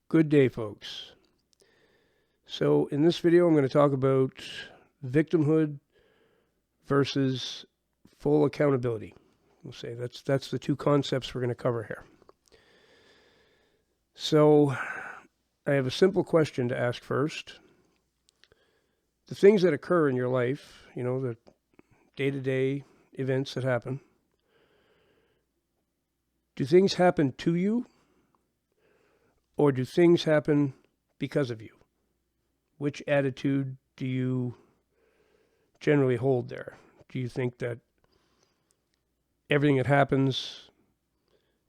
Good day, folks. So in this video, I'm going to talk about victimhood versus full accountability. We'll say that's the two concepts we're going to cover here. So I have a simple question to ask first. The things that occur in your life, the day-to-day events that happen, do things happen to you, or do things happen because of you? Which attitude do you generally hold there? Do you think that everything that happens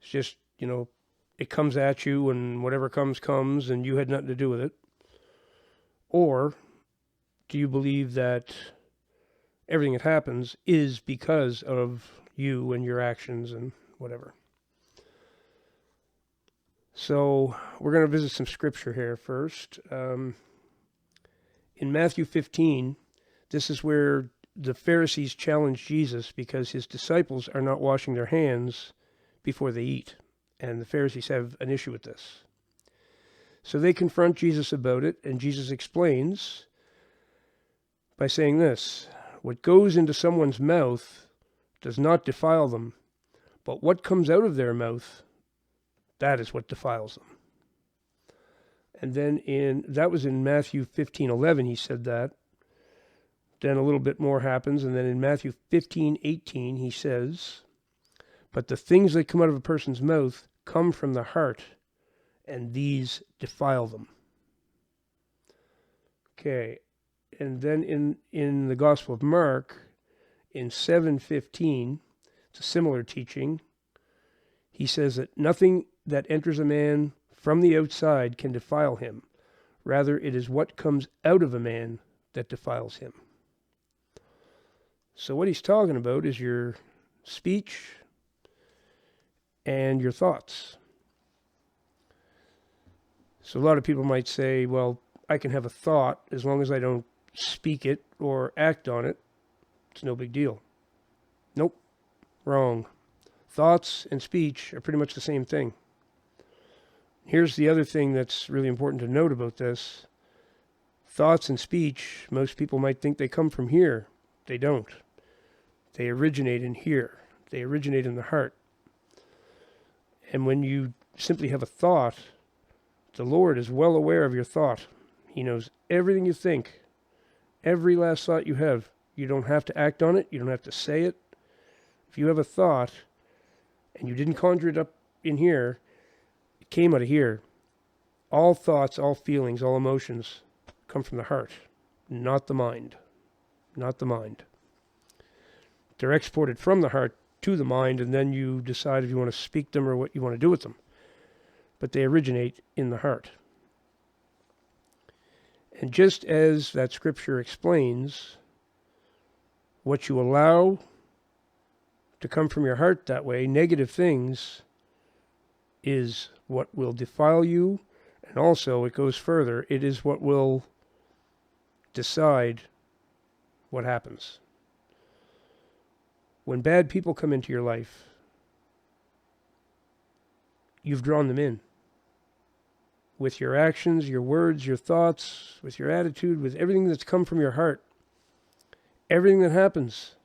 is just, it comes at you and whatever comes and you had nothing to do with it? Or do you believe that everything that happens is because of you and your actions and whatever? So we're going to visit some scripture here first. In Matthew 15, this is where the Pharisees challenge Jesus because his disciples are not washing their hands before they eat. And the Pharisees have an issue with this. So they confront Jesus about it, and Jesus explains by saying this: what goes into someone's mouth does not defile them, but what comes out of their mouth, that is what defiles them. And then that was in Matthew 15:11, he said that. Then a little bit more happens, and then in Matthew 15:18, he says, but the things that come out of a person's mouth come from the heart, and these defile them. Okay, and then in the Gospel of Mark, in 7:15, it's a similar teaching. He says that nothing that enters a man from the outside can defile him. Rather, it is what comes out of a man that defiles him. So what he's talking about is your speech and your thoughts. So a lot of people might say, well, I can have a thought as long as I don't speak it or act on it. It's no big deal. Nope, wrong. Thoughts and speech are pretty much the same thing. Here's the other thing that's really important to note about this. Thoughts and speech, most people might think they come from here. They don't. They originate in here. They originate in the heart. And when you simply have a thought, the Lord is well aware of your thought. He knows everything you think, every last thought you have. You don't have to act on it. You don't have to say it. If you have a thought and you didn't conjure it up in here, it came out of here. All thoughts, all feelings, all emotions come from the heart, not the mind. Not the mind. They're exported from the heart to the mind, and then you decide if you want to speak them or what you want to do with them. But they originate in the heart. And just as that scripture explains, what you allow to come from your heart that way, negative things, is what will defile you. And also, it goes further, it is what will decide what happens. When bad people come into your life, you've drawn them in. With your actions, your words, your thoughts, with your attitude, with everything that's come from your heart. Everything that happens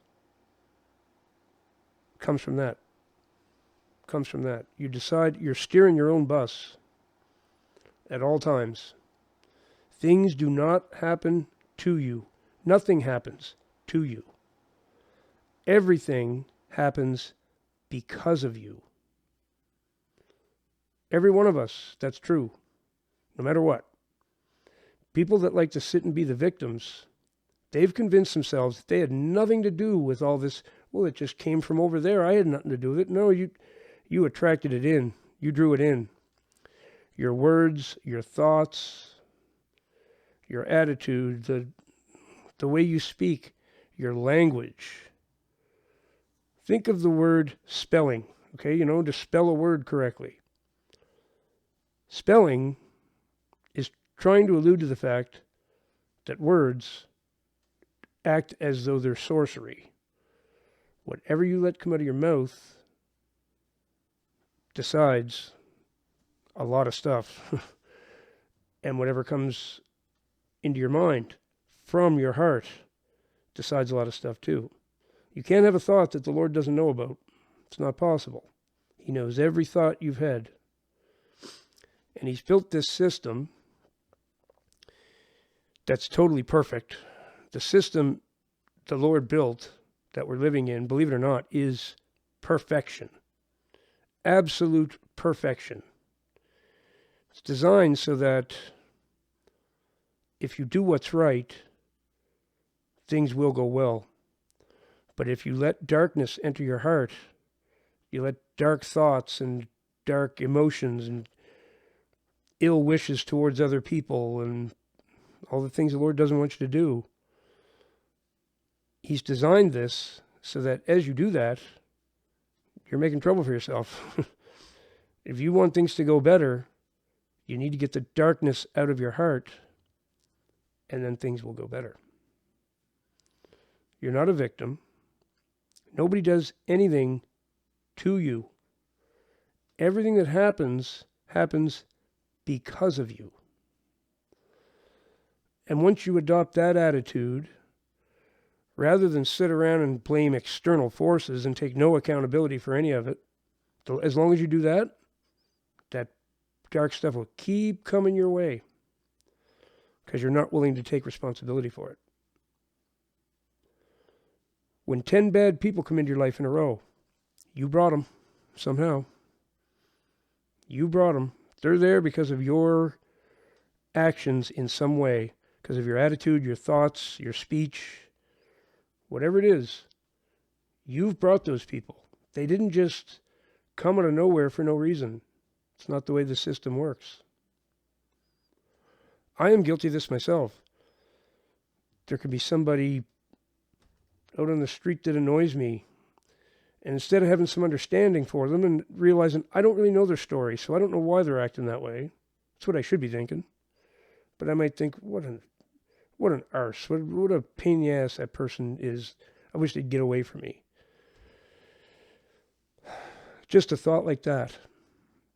comes from that. Comes from that. You decide you're steering your own bus at all times. Things do not happen to you. Nothing happens to you. Everything happens because of you. Every one of us, that's true. No matter what. People that like to sit and be the victims, they've convinced themselves that they had nothing to do with all this. Well, it just came from over there. I had nothing to do with it. No, you attracted it in. You drew it in. Your words, your thoughts, your attitude, the way you speak, your language. Think of the word spelling, okay? To spell a word correctly. Spelling is trying to allude to the fact that words act as though they're sorcery. Whatever you let come out of your mouth decides a lot of stuff. And whatever comes into your mind from your heart decides a lot of stuff too. You can't have a thought that the Lord doesn't know about. It's not possible. He knows every thought you've had. And He's built this system that's totally perfect. The system the Lord built that we're living in, believe it or not, is perfection. Absolute perfection. It's designed so that if you do what's right, things will go well. But if you let darkness enter your heart, you let dark thoughts and dark emotions and ill wishes towards other people and all the things the Lord doesn't want you to do, He's designed this so that as you do that, you're making trouble for yourself. If you want things to go better, you need to get the darkness out of your heart, and then things will go better. You're not a victim. Nobody does anything to you. Everything that happens because of you. And once you adopt that attitude, rather than sit around and blame external forces and take no accountability for any of it, as long as you do that, that dark stuff will keep coming your way because you're not willing to take responsibility for it. When 10 bad people come into your life in a row, you brought them somehow. You brought them. They're there because of your actions in some way, because of your attitude, your thoughts, your speech, whatever it is. You've brought those people. They didn't just come out of nowhere for no reason. It's not the way the system works. I am guilty of this myself. There could be somebody out on the street that annoys me, and instead of having some understanding for them and realizing I don't really know their story, so I don't know why they're acting that way. That's what I should be thinking. But I might think, what an arse. What a pain in the ass that person is. I wish they'd get away from me. Just a thought like that.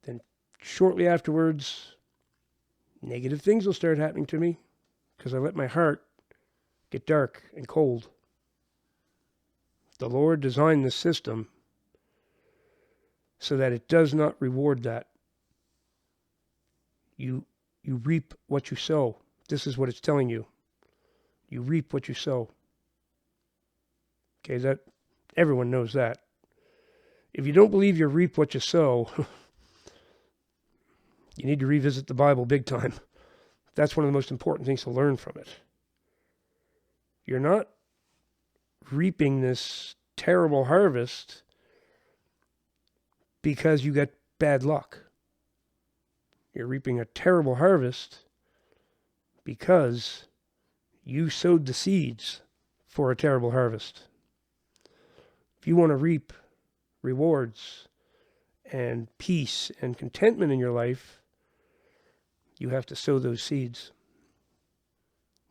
Then shortly afterwards, negative things will start happening to me because I let my heart get dark and cold. The Lord designed the system so that it does not reward that. You reap what you sow. This is what it's telling you. You reap what you sow. Okay, that everyone knows that. If you don't believe you reap what you sow, you need to revisit the Bible big time. That's one of the most important things to learn from it. You're not reaping this terrible harvest because you got bad luck. You're reaping a terrible harvest because you sowed the seeds for a terrible harvest. If you want to reap rewards and peace and contentment in your life, you have to sow those seeds.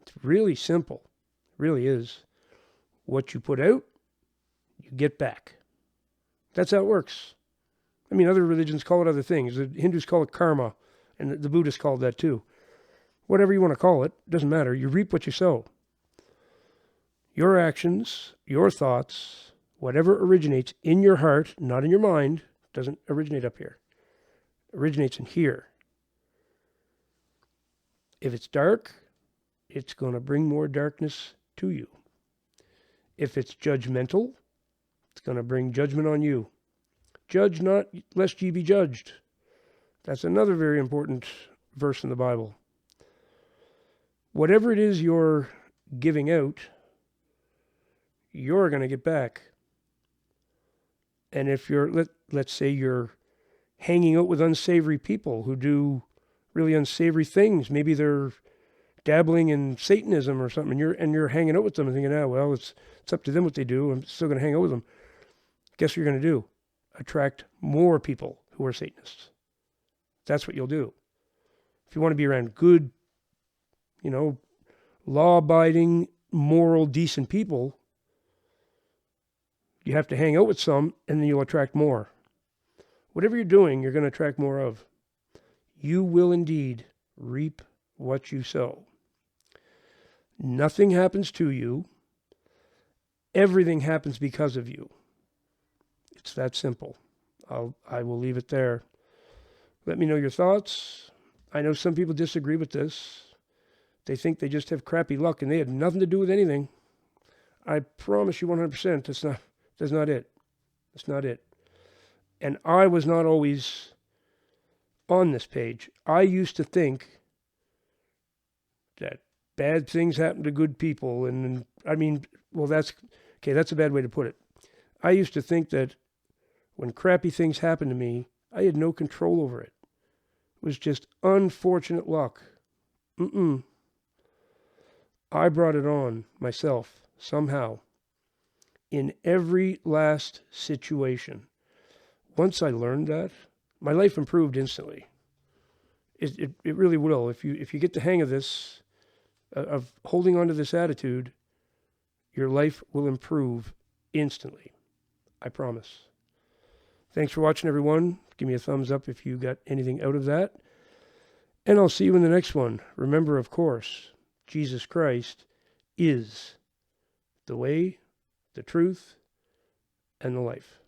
It's really simple. It really is. What you put out, you get back. That's how it works. I mean, other religions call it other things. The Hindus call it karma, and the Buddhists call it that too. Whatever you want to call it, doesn't matter. You reap what you sow. Your actions, your thoughts, whatever originates in your heart, not in your mind, doesn't originate up here. It originates in here. If it's dark, it's going to bring more darkness to you. If it's judgmental, it's going to bring judgment on you. Judge not, lest ye be judged. That's another very important verse in the Bible. Whatever it is you're giving out, you're going to get back. And if you're, let's say you're hanging out with unsavory people who do really unsavory things, maybe they're dabbling in Satanism or something, and you're hanging out with them and thinking, well, it's up to them what they do. I'm still going to hang out with them. Guess what you're going to do? Attract more people who are Satanists. That's what you'll do. If you want to be around good, law-abiding, moral, decent people, you have to hang out with some, and then you'll attract more. Whatever you're doing, you're going to attract more of. You will indeed reap what you sow. Nothing happens to you. Everything happens because of you. It's that simple. I will leave it there. Let me know your thoughts. I know some people disagree with this. They think they just have crappy luck and they had nothing to do with anything. I promise you 100% that's not it. That's not it. And I was not always on this page. I used to think that bad things happen to good people. And I mean, well, that's a bad way to put it. I used to think that when crappy things happened to me, I had no control over it. It was just unfortunate luck. I brought it on myself somehow in every last situation. Once I learned that, my life improved instantly. It really will. If you get the hang of this, of holding on to this attitude, your life will improve instantly. I promise. Thanks for watching, everyone. Give me a thumbs up if you got anything out of that. And I'll see you in the next one. Remember, of course, Jesus Christ is the way, the truth, and the life.